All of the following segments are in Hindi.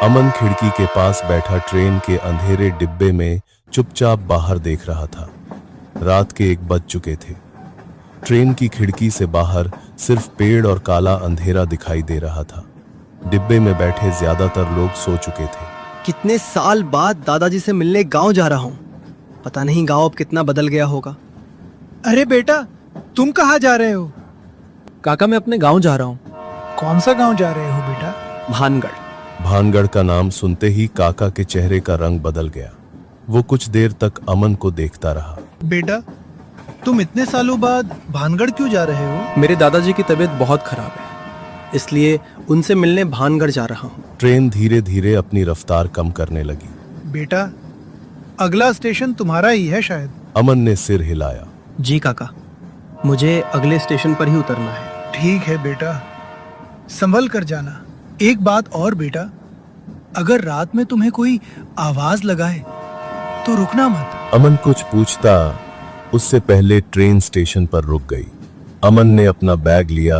अमन खिड़की के पास बैठा ट्रेन के अंधेरे डिब्बे में चुपचाप बाहर देख रहा था। रात के 1 बज चुके थे। ट्रेन की खिड़की से बाहर सिर्फ पेड़ और काला अंधेरा दिखाई दे रहा था। डिब्बे में बैठे ज्यादातर लोग सो चुके थे। कितने साल बाद दादाजी से मिलने गांव जा रहा हूँ। पता नहीं गांव अब कितना बदल गया होगा। अरे बेटा, तुम कहाँ जा रहे हो? काका, मैं अपने गांव जा रहा हूँ। कौन सा गांव जा रहे हो बेटा? भानगढ़। भानगढ़ का नाम सुनते ही काका के चेहरे का रंग बदल गया। वो कुछ देर तक अमन को देखता रहा। बेटा, तुम इतने सालों बाद भानगढ़ क्यों जा रहे हो? मेरे दादाजी की तबीयत बहुत खराब है, इसलिए उनसे मिलने भानगढ़ जा रहा हूँ। ट्रेन धीरे धीरे अपनी रफ्तार कम करने लगी। बेटा, अगला स्टेशन तुम्हारा ही है शायद। अमन ने सिर हिलाया। जी काका, मुझे अगले स्टेशन पर ही उतरना है। ठीक है बेटा, संभल कर जाना। एक बात और बेटा, अगर रात में तुम्हें कोई आवाज लगाए तो रुकना मत। अमन कुछ पूछता उससे पहले ट्रेन स्टेशन पर रुक गई। अमन ने अपना बैग लिया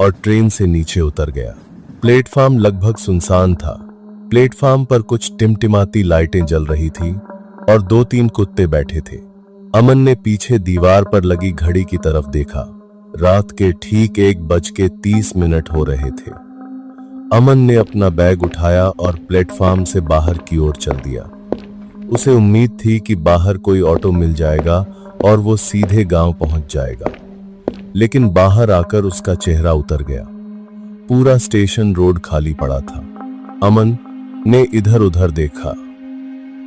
और ट्रेन से नीचे उतर गया। प्लेटफार्म लगभग सुनसान था। प्लेटफार्म पर कुछ टिमटिमाती लाइटें जल रही थी और 2-3 कुत्ते बैठे थे। अमन ने पीछे दीवार पर लगी घड़ी की तरफ देखा। रात के ठीक 1:30 हो रहे थे। अमन ने अपना बैग उठाया और प्लेटफार्म से बाहर की ओर चल दिया। उसे उम्मीद थी कि बाहर कोई ऑटो मिल जाएगा और वो सीधे गांव पहुंच जाएगा, लेकिन बाहर आकर उसका चेहरा उतर गया। पूरा स्टेशन रोड खाली पड़ा था। अमन ने इधर उधर देखा।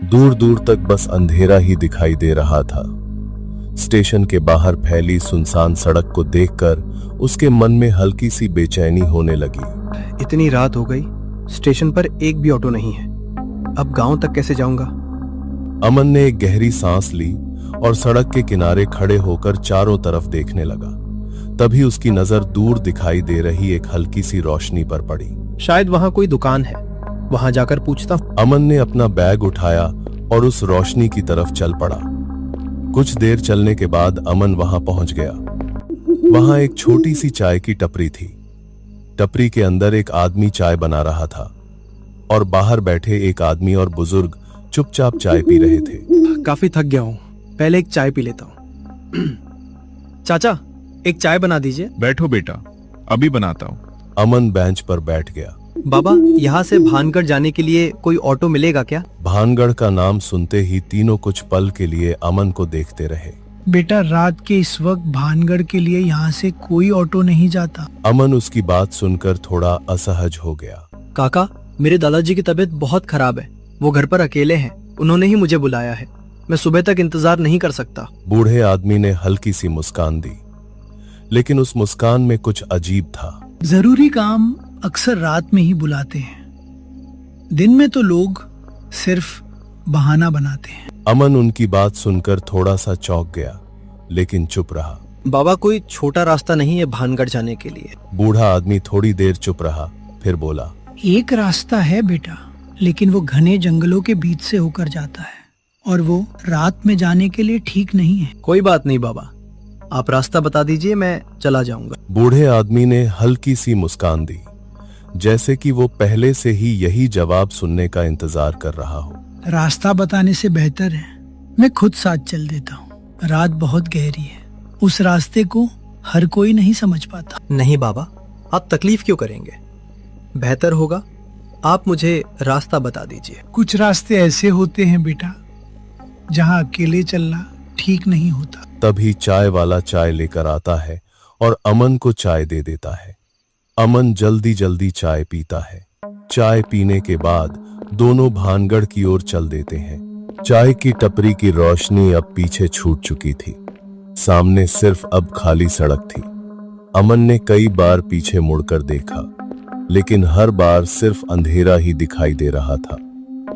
दूर दूर तक बस अंधेरा ही दिखाई दे रहा था। स्टेशन के बाहर फैली सुनसान सड़क को देखकर उसके मन में हल्की सी बेचैनी होने लगी। इतनी रात हो गई, स्टेशन पर एक भी ऑटो नहीं है। अब गांव तक कैसे जाऊंगा? अमन ने एक गहरी सांस ली और सड़क के किनारे खड़े होकर चारों तरफ देखने लगा। तभी उसकी नजर दूर दिखाई दे रही एक हल्की सी रोशनी पर पड़ी। शायद वहां कोई दुकान है, वहां जाकर पूछता हूं। अमन ने अपना बैग उठाया और उस रोशनी की तरफ चल पड़ा। कुछ देर चलने के बाद अमन वहां पहुंच गया। वहां एक छोटी सी चाय की टपरी थी। टपरी के अंदर एक आदमी चाय बना रहा था और बाहर बैठे एक आदमी और बुजुर्ग चुपचाप चाय पी रहे थे। काफी थक गया हूँ, पहले एक चाय पी लेता हूँ। चाचा, एक चाय बना दीजिए। बैठो बेटा, अभी बनाता हूँ। अमन बेंच पर बैठ गया। बाबा, यहाँ से भानगढ़ जाने के लिए कोई ऑटो मिलेगा क्या? भानगढ़ का नाम सुनते ही तीनों कुछ पल के लिए अमन को देखते रहे। बेटा, रात के इस वक्त भानगढ़ के लिए यहाँ से कोई ऑटो नहीं जाता। अमन उसकी बात सुनकर थोड़ा असहज हो गया। काका, मेरे दादाजी की तबीयत बहुत खराब है। वो घर पर अकेले हैं। उन्होंने ही मुझे बुलाया है। मैं सुबह तक इंतजार नहीं कर सकता। बूढ़े आदमी ने हल्की सी मुस्कान दी, लेकिन उस मुस्कान में कुछ अजीब था। जरूरी काम अक्सर रात में ही बुलाते हैं। दिन में तो लोग सिर्फ बहाना बनाते हैं। अमन उनकी बात सुनकर थोड़ा सा चौंक गया, लेकिन चुप रहा। बाबा, कोई छोटा रास्ता नहीं है भानगढ़ जाने के लिए? बूढ़ा आदमी थोड़ी देर चुप रहा, फिर बोला, एक रास्ता है बेटा, लेकिन वो घने जंगलों के बीच से होकर जाता है और वो रात में जाने के लिए ठीक नहीं है। कोई बात नहीं बाबा, आप रास्ता बता दीजिए, मैं चला जाऊंगा। बूढ़े आदमी ने हल्की सी मुस्कान दी, जैसे कि वो पहले से ही यही जवाब सुनने का इंतजार कर रहा हो। रास्ता बताने से बेहतर है मैं खुद साथ चल देता हूँ। रात बहुत गहरी है, उस रास्ते को हर कोई नहीं समझ पाता। नहीं बाबा, आप तकलीफ क्यों करेंगे? बेहतर होगा आप मुझे रास्ता बता दीजिए। कुछ रास्ते ऐसे होते हैं बेटा, जहाँ अकेले चलना ठीक नहीं होता। तभी चाय वाला चाय लेकर आता है और अमन को चाय दे देता है। अमन जल्दी जल्दी चाय पीता है। चाय पीने के बाद दोनों भानगढ़ की ओर चल देते हैं। चाय की टपरी की रोशनी अब पीछे छूट चुकी थी। सामने सिर्फ अब खाली सड़क थी। अमन ने कई बार पीछे मुड़कर देखा, लेकिन हर बार सिर्फ अंधेरा ही दिखाई दे रहा था।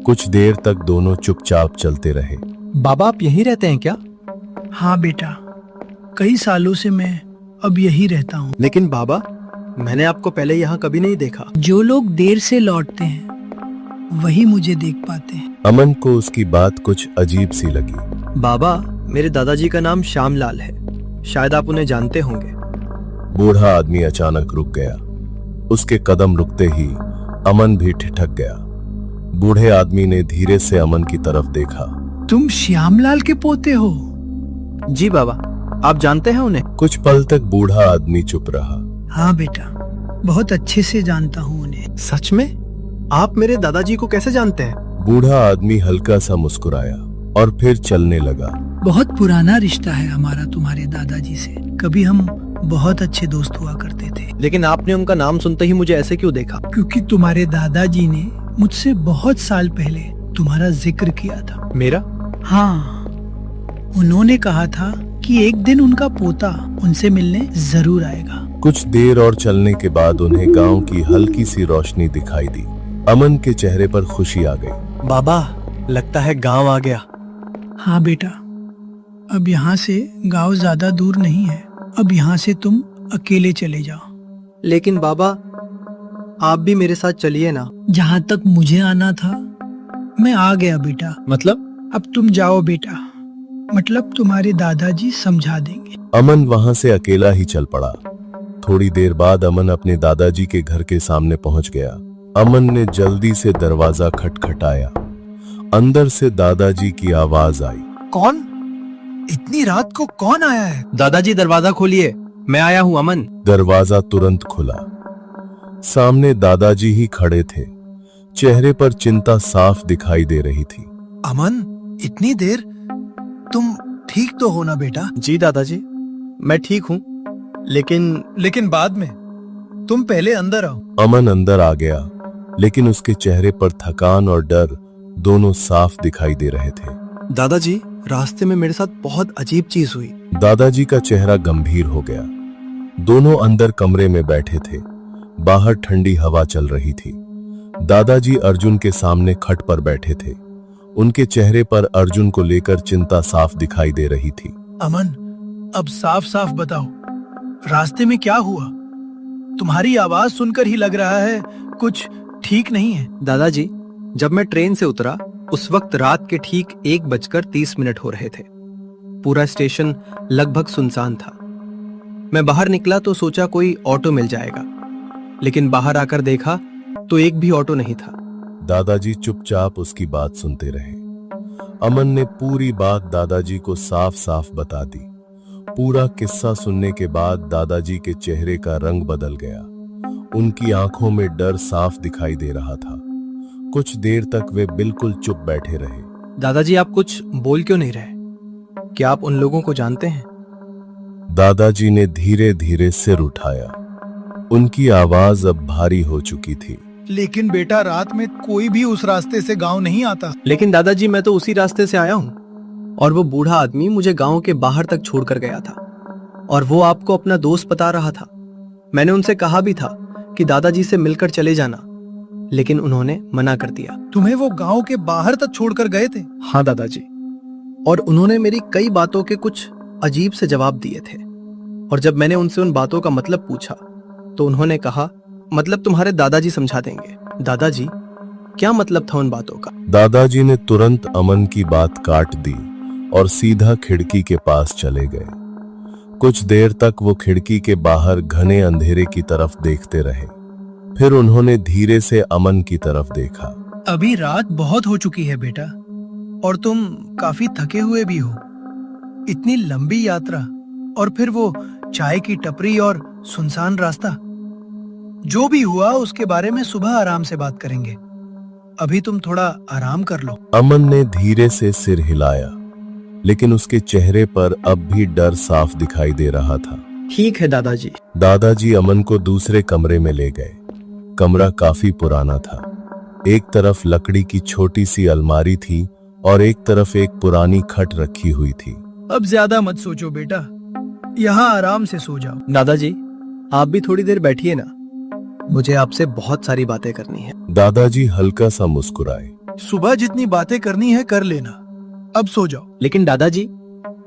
कुछ देर तक दोनों चुपचाप चलते रहे। बाबा, आप यहीं रहते हैं क्या? हाँ बेटा, कई सालों से मैं अब यही रहता हूँ। लेकिन बाबा, मैंने आपको पहले यहाँ कभी नहीं देखा। जो लोग देर से लौटते हैं वही मुझे देख पाते हैं। अमन को उसकी बात कुछ अजीब सी लगी। बाबा, मेरे दादाजी का नाम श्यामलाल है, शायद आप उन्हें जानते होंगे। बूढ़ा आदमी अचानक रुक गया। उसके कदम रुकते ही अमन भी ठिठक गया। बूढ़े आदमी ने धीरे से अमन की तरफ देखा। तुम श्यामलाल के पोते हो? जी बाबा, आप जानते हैं उन्हें? कुछ पल तक बूढ़ा आदमी चुप रहा। हाँ बेटा, बहुत अच्छे से जानता हूँ उन्हें। सच में? आप मेरे दादाजी को कैसे जानते हैं? बूढ़ा आदमी हल्का सा मुस्कुराया और फिर चलने लगा। बहुत पुराना रिश्ता है हमारा तुम्हारे दादाजी से। कभी हम बहुत अच्छे दोस्त हुआ करते थे। लेकिन आपने उनका नाम सुनते ही मुझे ऐसे क्यों देखा? क्योंकि तुम्हारे दादाजी ने मुझसे बहुत साल पहले तुम्हारा जिक्र किया था। मेरा? हाँ, उन्होंने कहा था कि एक दिन उनका पोता उनसे मिलने जरूर आएगा। कुछ देर और चलने के बाद उन्हें गांव की हल्की सी रोशनी दिखाई दी। अमन के चेहरे पर खुशी आ गई। बाबा, लगता है गांव आ गया। हाँ बेटा, अब यहाँ से गांव ज्यादा दूर नहीं है। अब यहाँ से तुम अकेले चले जाओ। लेकिन बाबा, आप भी मेरे साथ चलिए ना। जहाँ तक मुझे आना था मैं आ गया बेटा। मतलब? अब तुम जाओ बेटा, मतलब तुम्हारे दादाजी समझा देंगे। अमन वहां से अकेला ही चल पड़ा। थोड़ी देर बाद अमन अपने दादाजी के घर के सामने पहुंच गया। अमन ने जल्दी से दरवाजा खटखटाया। अंदर से दादाजी की आवाज आई। कौन? इतनी रात को कौन आया है? दादाजी, दरवाजा खोलिए, मैं आया हूँ अमन। दरवाजा तुरंत खुला। सामने दादाजी ही खड़े थे। चेहरे पर चिंता साफ दिखाई दे रही थी। अमन, इतनी देर? तुम ठीक तो हो ना बेटा? जी दादाजी, मैं ठीक हूँ, लेकिन बाद में। तुम पहले अंदर आओ। अमन अंदर आ गया, लेकिन उसके चेहरे पर थकान और डर दोनों साफ दिखाई दे रहे थे। दादाजी, रास्ते में मेरे साथ बहुत अजीब चीज हुई। दादाजी का चेहरा गंभीर हो गया। दोनों अंदर कमरे में बैठे थे। बाहर ठंडी हवा चल रही थी। दादाजी अर्जुन के सामने खट पर बैठे थे। उनके चेहरे पर अर्जुन को लेकर चिंता साफ दिखाई दे रही थी। अमन, अब साफ साफ बताओ, रास्ते में क्या हुआ? तुम्हारी आवाज सुनकर ही लग रहा है कुछ ठीक नहीं है। दादाजी, जब मैं ट्रेन से उतरा उस वक्त रात के ठीक 1:30 हो रहे थे। पूरा स्टेशन लगभग सुनसान था। मैं बाहर निकला तो सोचा कोई ऑटो मिल जाएगा, लेकिन बाहर आकर देखा तो एक भी ऑटो नहीं था। दादाजी चुपचाप उसकी बात सुनते रहे। अमन ने पूरी बात दादाजी को साफ साफ बता दी। पूरा किस्सा सुनने के बाद दादाजी के चेहरे का रंग बदल गया। उनकी आंखों में डर साफ दिखाई दे रहा था। कुछ देर तक वे बिल्कुल चुप बैठे रहे। दादाजी, आप कुछ बोल क्यों नहीं रहे? क्या आप उन लोगों को जानते हैं? दादाजी ने धीरे धीरे सिर उठाया। उनकी आवाज अब भारी हो चुकी थी। लेकिन बेटा, रात में कोई भी उस रास्ते से गांव नहीं आता। लेकिन दादाजी, मैं तो उसी रास्ते से आया हूँ और वो बूढ़ा आदमी मुझे गांव के बाहर तक छोड़कर गया था और वो आपको अपना दोस्त बता रहा था। मैंने उनसे कहा भी था कि दादाजी से मिलकर चले जाना, लेकिन उन्होंने मना कर दिया। तुम्हें वो गांव के बाहर तक छोड़कर गए थे? हाँ दादाजी, और उन्होंने मेरी कई बातों के कुछ अजीब से जवाब दिए थे। और जब मैंने उनसे उन बातों का मतलब पूछा तो उन्होंने कहा, मतलब तुम्हारे दादाजी समझा देंगे। दादाजी, क्या मतलब था उन बातों का? दादाजी ने तुरंत अमन की बात काट दी और सीधा खिड़की के पास चले गए। कुछ देर तक वो खिड़की के बाहर घने अंधेरे की तरफ देखते रहे। फिर उन्होंने धीरे से अमन की तरफ देखा। अभी रात बहुत हो चुकी है बेटा, और तुम काफी थके हुए भी हो। इतनी लंबी यात्रा और फिर वो चाय की टपरी और सुनसान रास्ता। जो भी हुआ उसके बारे में सुबह आराम से बात करेंगे। अभी तुम थोड़ा आराम कर लो। अमन ने धीरे से सिर हिलाया, लेकिन उसके चेहरे पर अब भी डर साफ दिखाई दे रहा था। ठीक है दादाजी। दादाजी अमन को दूसरे कमरे में ले गए। कमरा काफी पुराना था। एक तरफ लकड़ी की छोटी सी अलमारी थी और एक तरफ एक पुरानी खट रखी हुई थी। अब ज्यादा मत सोचो बेटा, यहाँ आराम से सो जाओ। दादाजी, आप भी थोड़ी देर बैठिए ना, मुझे आपसे बहुत सारी बातें करनी है। दादाजी हल्का सा मुस्कुराए। सुबह जितनी बातें करनी है कर लेना, अब सो जाओ। लेकिन दादाजी,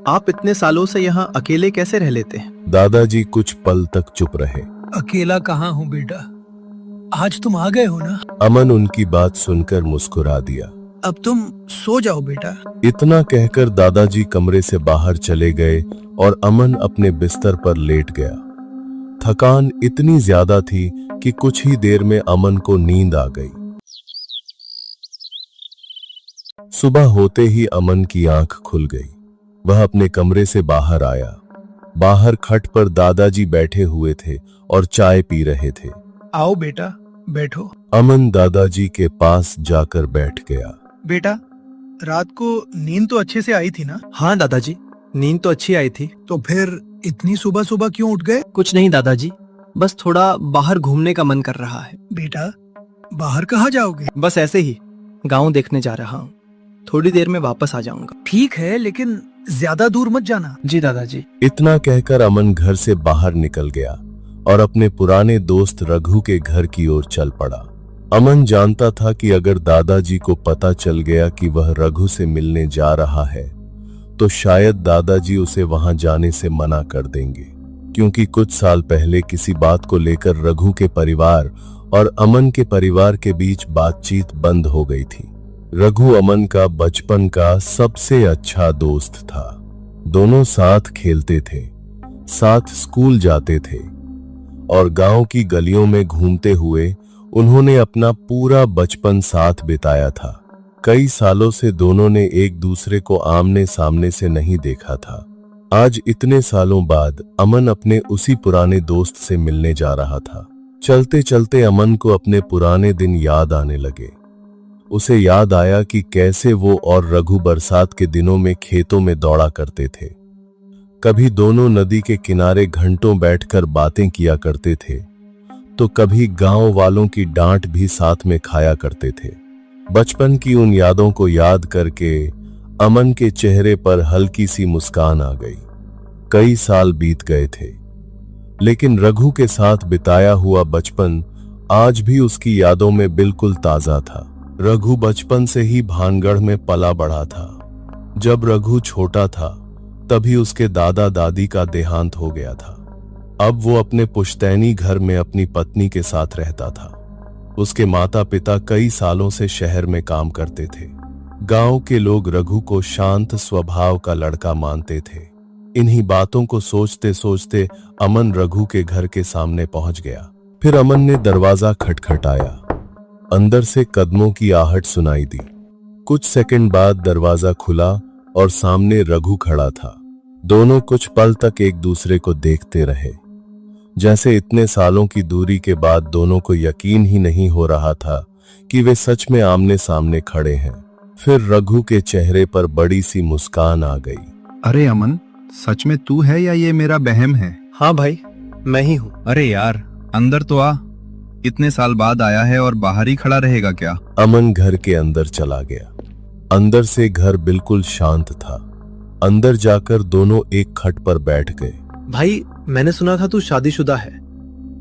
आप इतने सालों से यहाँ अकेले कैसे रह लेते हैं? दादाजी कुछ पल तक चुप रहे। अकेला कहाँ हूँ बेटा, आज तुम आ गए हो ना। अमन उनकी बात सुनकर मुस्कुरा दिया। अब तुम सो जाओ बेटा। इतना कहकर दादाजी कमरे से बाहर चले गए और अमन अपने बिस्तर पर लेट गया। थकान इतनी ज्यादा थी कि कुछ ही देर में अमन को नींद आ गई। सुबह होते ही अमन की आंख खुल गई। वह अपने कमरे से बाहर आया। बाहर खट पर दादाजी बैठे हुए थे और चाय पी रहे थे। आओ बेटा, बैठो। अमन दादाजी के पास जाकर बैठ गया। बेटा, रात को नींद तो अच्छे से आई थी ना? हाँ दादाजी, नींद तो अच्छी आई थी। तो फिर इतनी सुबह सुबह क्यों उठ गए? कुछ नहीं दादाजी, बस थोड़ा बाहर घूमने का मन कर रहा है। बेटा, बाहर कहाँ जाओगे? बस ऐसे ही गांव देखने जा रहा हूँ। थोड़ी देर में वापस आ जाऊंगा। ठीक है, लेकिन ज्यादा दूर मत जाना। जी दादाजी। इतना कहकर अमन घर से बाहर निकल गया और अपने पुराने दोस्त रघु के घर की ओर चल पड़ा। अमन जानता था कि अगर दादाजी को पता चल गया कि वह रघु से मिलने जा रहा है तो शायद दादाजी उसे वहां जाने से मना कर देंगे, क्योंकि कुछ साल पहले किसी बात को लेकर रघु के परिवार और अमन के परिवार के बीच बातचीत बंद हो गई थी। रघु अमन का बचपन का सबसे अच्छा दोस्त था। दोनों साथ खेलते थे, साथ स्कूल जाते थे और गांव की गलियों में घूमते हुए उन्होंने अपना पूरा बचपन साथ बिताया था। कई सालों से दोनों ने एक दूसरे को आमने सामने से नहीं देखा था। आज इतने सालों बाद अमन अपने उसी पुराने दोस्त से मिलने जा रहा था। चलते चलते अमन को अपने पुराने दिन याद आने लगे। उसे याद आया कि कैसे वो और रघु बरसात के दिनों में खेतों में दौड़ा करते थे। कभी दोनों नदी के किनारे घंटों बैठकर बातें किया करते थे, तो कभी गांव वालों की डांट भी साथ में खाया करते थे। बचपन की उन यादों को याद करके अमन के चेहरे पर हल्की सी मुस्कान आ गई। कई साल बीत गए थे, लेकिन रघु के साथ बिताया हुआ बचपन आज भी उसकी यादों में बिल्कुल ताजा था। रघु बचपन से ही भानगढ़ में पला बढ़ा था। जब रघु छोटा था तभी उसके दादा दादी का देहांत हो गया था। अब वो अपने पुश्तैनी घर में अपनी पत्नी के साथ रहता था। उसके माता पिता कई सालों से शहर में काम करते थे। गांव के लोग रघु को शांत स्वभाव का लड़का मानते थे। इन्हीं बातों को सोचते सोचते अमन रघु के घर के सामने पहुंच गया। फिर अमन ने दरवाजा खटखटाया। अंदर से कदमों की आहट सुनाई दी। कुछ सेकंड बाद दरवाजा खुला और सामने रघु खड़ा था। दोनों कुछ पल तक एक दूसरे को देखते रहे, जैसे इतने सालों की दूरी के बाद दोनों को यकीन ही नहीं हो रहा था कि वे सच में आमने सामने खड़े हैं। फिर रघु के चेहरे पर बड़ी सी मुस्कान आ गई। अरे अमन, सच में तू है या ये मेरा बहम है? हाँ भाई, मैं ही हूँ। अरे यार, अंदर तो आ। इतने साल बाद आया है और बाहर ही खड़ा रहेगा क्या? अमन घर के अंदर चला गया। अंदर से घर बिल्कुल शांत था। अंदर जाकर दोनों एक खट पर बैठ गए। भाई, मैंने सुना था तू शादीशुदा है,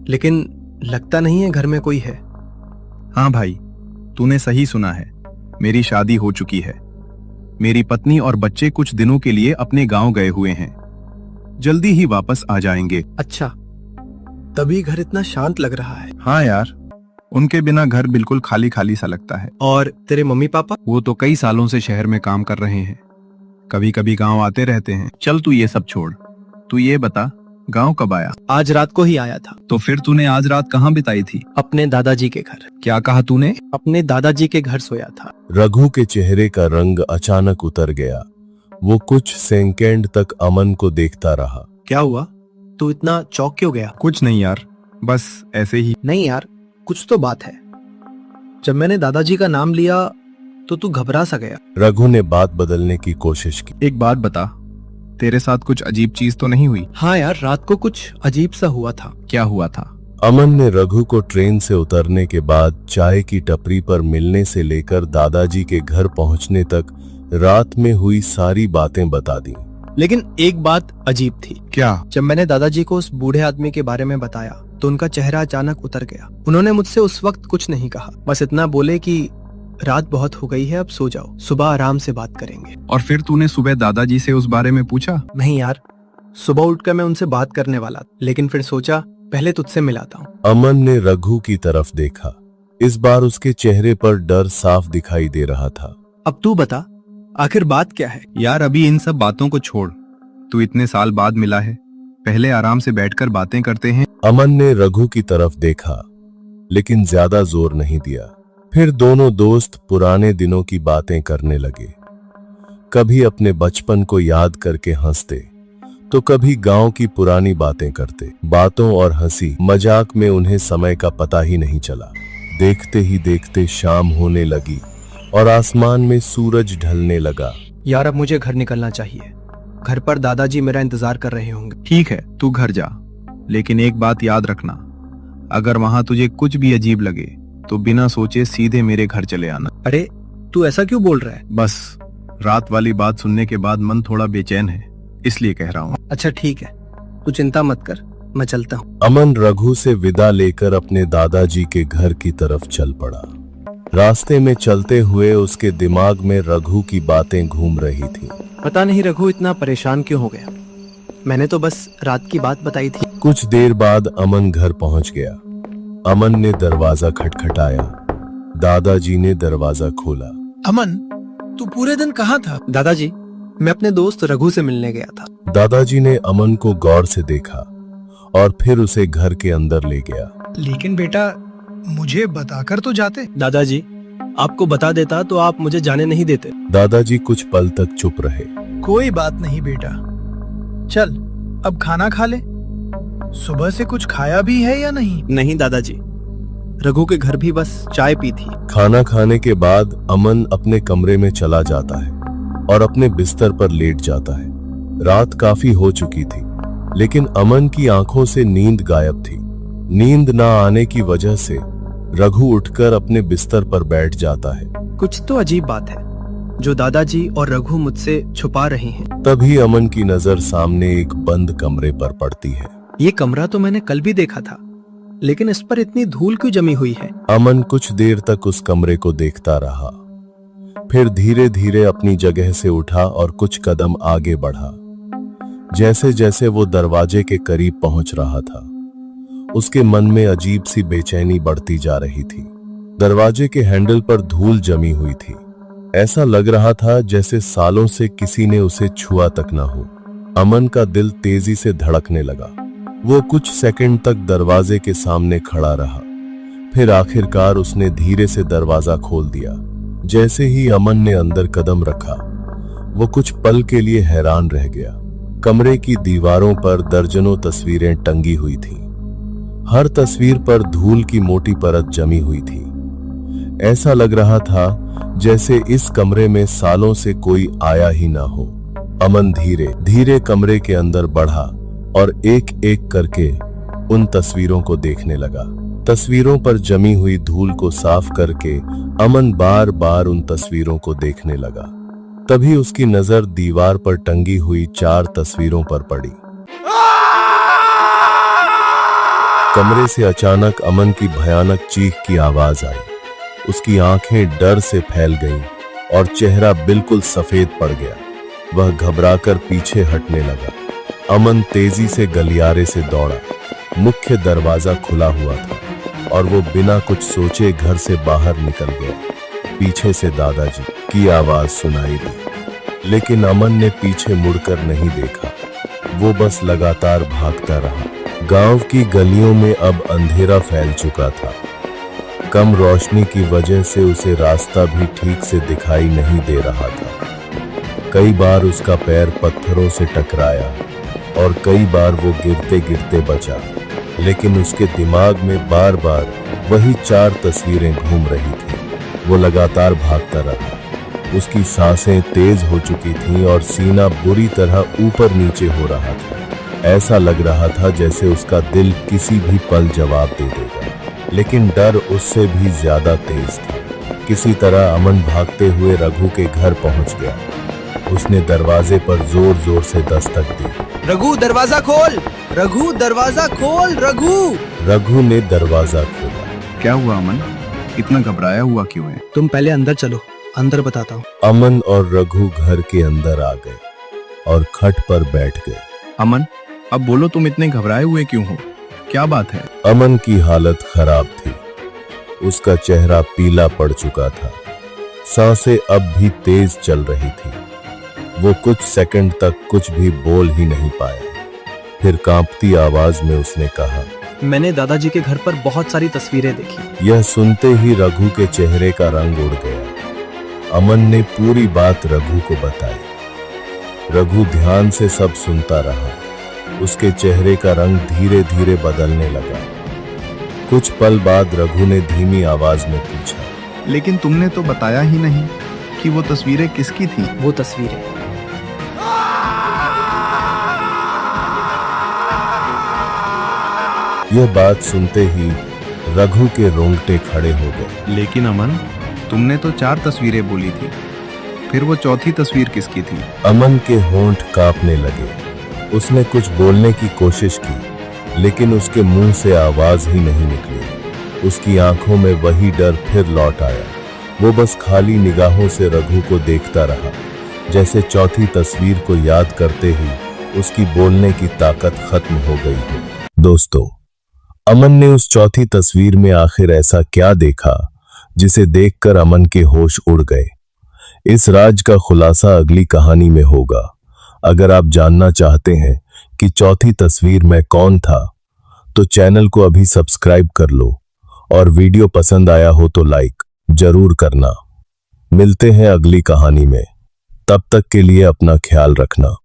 लेकिन लगता नहीं है घर में कोई है। हाँ भाई, तूने सही सुना है। मेरी शादी हो चुकी है। मेरी पत्नी और बच्चे कुछ दिनों के लिए अपने गांव गए हुए हैं। जल्दी ही वापस आ जाएंगे। अच्छा, तभी घर इतना शांत लग रहा है। हाँ यार, उनके बिना घर बिल्कुल खाली खाली सा लगता है। और तेरे मम्मी पापा? वो तो कई सालों से शहर में काम कर रहे हैं। कभी कभी गांव आते रहते हैं। चल तू ये सब छोड़, तू ये बता, गांव कब आया? आज रात को ही आया था। तो फिर तूने आज रात कहाँ बिताई थी? अपने दादाजी के घर। क्या कहा तूने? अपने दादाजी के घर सोया था। रघु के चेहरे का रंग अचानक उतर गया। वो कुछ सेकंड तक अमन को देखता रहा। क्या हुआ? तू इतना चौंक क्यों गया? कुछ नहीं यार, बस ऐसे ही। नहीं यार, कुछ तो बात है। जब मैंने दादाजी का नाम लिया तो तू घबरा सा गया। रघु ने बात बदलने की कोशिश की। एक बात बता, तेरे साथ कुछ अजीब चीज तो नहीं हुई? हाँ यार, रात को कुछ अजीब सा हुआ था। क्या हुआ था? अमन ने रघु को ट्रेन से उतरने के बाद चाय की टपरी पर मिलने से लेकर दादाजी के घर पहुंचने तक रात में हुई सारी बातें बता दी। लेकिन एक बात अजीब थी। क्या? जब मैंने दादाजी को उस बूढ़े आदमी के बारे में बताया तो उनका चेहरा अचानक उतर गया। उन्होंने मुझसे उस वक्त कुछ नहीं कहा, बस इतना बोले कि रात बहुत हो गई है, अब सो जाओ, सुबह आराम से बात करेंगे। और फिर तूने सुबह दादाजी से उस बारे में पूछा? नहीं यार, सुबह उठकर मैं उनसे बात करने वाला था, लेकिन फिर सोचा पहले तुझसे मिलाता हूँ। अमन ने रघु की तरफ देखा। इस बार उसके चेहरे पर डर साफ दिखाई दे रहा था। अब तू बता, आखिर बात क्या है? यार अभी इन सब बातों को छोड़, तू इतने साल बाद मिला है, पहले आराम से बैठकर बातें करते हैं। अमन ने रघु की तरफ देखा, लेकिन ज्यादा जोर नहीं दिया। फिर दोनों दोस्त पुराने दिनों की बातें करने लगे। कभी अपने बचपन को याद करके हंसते तो कभी गांव की पुरानी बातें करते। बातों और हंसी मजाक में उन्हें समय का पता ही नहीं चला। देखते ही देखते शाम होने लगी और आसमान में सूरज ढलने लगा। यार अब मुझे घर निकलना चाहिए। घर पर दादाजी मेरा इंतजार कर रहे होंगे। ठीक है, तू घर जा, लेकिन एक बात याद रखना, अगर वहां तुझे कुछ भी अजीब लगे तो बिना सोचे सीधे मेरे घर चले आना। अरे तू ऐसा क्यों बोल रहा है? बस रात वाली बात सुनने के बाद मन थोड़ा बेचैन है, इसलिए कह रहा हूँ। अच्छा ठीक है, तू चिंता मत कर, मैं चलता हूँ। अमन रघु से विदा लेकर अपने दादाजी के घर की तरफ चल पड़ा। रास्ते में चलते हुए उसके दिमाग में रघु की बातें घूम रही थी। पता नहीं रघु इतना परेशान क्यों हो गया। मैंने तो बस रात की बात बताई थी। कुछ देर बाद अमन घर पहुंच गया। अमन ने दरवाजा खटखटाया। दादाजी ने दरवाजा खोला। अमन, तू पूरे दिन कहाँ था? दादाजी, मैं अपने दोस्त रघु से मिलने गया था। दादाजी ने अमन को गौर से देखा और फिर उसे घर के अंदर ले गया। लेकिन बेटा, मुझे बताकर तो जाते। दादाजी, आपको बता देता तो आप मुझे जाने नहीं देते। दादाजी कुछ पल तक चुप रहे। कोई बात नहीं बेटा, चल अब खाना खा ले। सुबह से कुछ खाया भी है या नहीं? नहीं दादाजी, रघु के घर भी बस चाय पी थी। खाना खाने के बाद अमन अपने कमरे में चला जाता है और अपने बिस्तर पर लेट जाता है। रात काफी हो चुकी थी, लेकिन अमन की आंखों से नींद गायब थी। नींद ना आने की वजह से रघु उठकर अपने बिस्तर पर बैठ जाता है। कुछ तो अजीब बात है जो दादाजी और रघु मुझसे छुपा रहे हैं। तभी अमन की नजर सामने एक बंद कमरे पर पड़ती है। ये कमरा तो मैंने कल भी देखा था, लेकिन इस पर इतनी धूल क्यों जमी हुई है? अमन कुछ देर तक उस कमरे को देखता रहा, फिर धीरे धीरे अपनी जगह से उठा और कुछ कदम आगे बढ़ा। जैसे जैसे वो दरवाजे के करीब पहुंच रहा था, उसके मन में अजीब सी बेचैनी बढ़ती जा रही थी। दरवाजे के हैंडल पर धूल जमी हुई थी। ऐसा लग रहा था जैसे सालों से किसी ने उसे छुआ तक ना हो। अमन का दिल तेजी से धड़कने लगा। वो कुछ सेकंड तक दरवाजे के सामने खड़ा रहा, फिर आखिरकार उसने धीरे से दरवाजा खोल दिया। जैसे ही अमन ने अंदर कदम रखा, वो कुछ पल के लिए हैरान रह गया। कमरे की दीवारों पर दर्जनों तस्वीरें टंगी हुई थीं। हर तस्वीर पर धूल की मोटी परत जमी हुई थी। ऐसा लग रहा था जैसे इस कमरे में सालों से कोई आया ही ना हो। अमन धीरे धीरे कमरे के अंदर बढ़ा और एक एक करके उन तस्वीरों को देखने लगा। तस्वीरों पर जमी हुई धूल को साफ करके अमन बार बार उन तस्वीरों को देखने लगा। तभी उसकी नजर दीवार पर टंगी हुई 4 तस्वीरों पर पड़ी। कमरे से अचानक अमन की भयानक चीख की आवाज आई। उसकी आंखें डर से फैल गईं और चेहरा बिल्कुल सफेद पड़ गया। वह घबराकर पीछे हटने लगा। अमन तेजी से गलियारे से दौड़ा। मुख्य दरवाजा खुला हुआ था और वो बिना कुछ सोचे घर से बाहर निकल गया। पीछे से दादाजी की आवाज सुनाई दी, लेकिन अमन ने पीछे मुड़कर नहीं देखा। वो बस लगातार भागता रहा। गांव की गलियों में अब अंधेरा फैल चुका था। कम रोशनी की वजह से उसे रास्ता भी ठीक से दिखाई नहीं दे रहा था। कई बार उसका पैर पत्थरों से टकराया और कई बार वो गिरते गिरते बचा, लेकिन उसके दिमाग में बार बार वही 4 तस्वीरें घूम रही थीं। वो लगातार भागता रहा। उसकी सांसें तेज हो चुकी थीं और सीना बुरी तरह ऊपर नीचे हो रहा था। ऐसा लग रहा था जैसे उसका दिल किसी भी पल जवाब दे देगा, लेकिन डर उससे भी ज्यादा तेज था। किसी तरह अमन भागते हुए रघु के घर पहुंच गया। उसने दरवाजे पर जोर जोर से दस्तक दी। रघु दरवाजा खोल! रघु दरवाजा खोल! रघु ने दरवाजा खोला। क्या हुआ अमन, इतना घबराया हुआ क्यों है? तुम पहले अंदर चलो, अंदर बताता हूँ। अमन और रघु घर के अंदर आ गए और खट पर बैठ गए। अमन, अब बोलो, तुम इतने घबराए हुए क्यों हो? क्या बात है? अमन की हालत खराब थी। उसका चेहरा पीला पड़ चुका था। सांसें अब भी तेज चल रही थी। वो कुछ सेकंड तक कुछ भी बोल ही नहीं पाया। फिर कांपती आवाज में उसने कहा, मैंने दादाजी के घर पर बहुत सारी तस्वीरें देखी। यह सुनते ही रघु के चेहरे का रंग उड़ गया। अमन ने पूरी बात रघु को बताई। रघु ध्यान से सब सुनता रहा। उसके चेहरे का रंग धीरे धीरे बदलने लगा। कुछ पल बाद रघु ने धीमी आवाज में पूछा, लेकिन तुमने तो बताया ही नहीं कि वो तस्वीरें किसकी थी। वो तस्वीरें यह बात सुनते ही रघु के रोंगटे खड़े हो गए। लेकिन अमन, तुमने तो 4 तस्वीरें बोली थी, फिर वो चौथी तस्वीर किसकी थी? अमन के होंठ कांपने लगे। उसने कुछ बोलने की कोशिश की, लेकिन उसके मुंह से आवाज ही नहीं निकली। उसकी आंखों में वही डर फिर लौट आया। वो बस खाली निगाहों से रघु को देखता रहा, जैसे चौथी तस्वीर को याद करते ही उसकी बोलने की ताकत खत्म हो गई हो। दोस्तों, अमन ने उस चौथी तस्वीर में आखिर ऐसा क्या देखा जिसे देखकर अमन के होश उड़ गए? इस राज का खुलासा अगली कहानी में होगा। अगर आप जानना चाहते हैं कि चौथी तस्वीर में कौन था, तो चैनल को अभी सब्सक्राइब कर लो और वीडियो पसंद आया हो तो लाइक जरूर करना। मिलते हैं अगली कहानी में। तब तक के लिए अपना ख्याल रखना।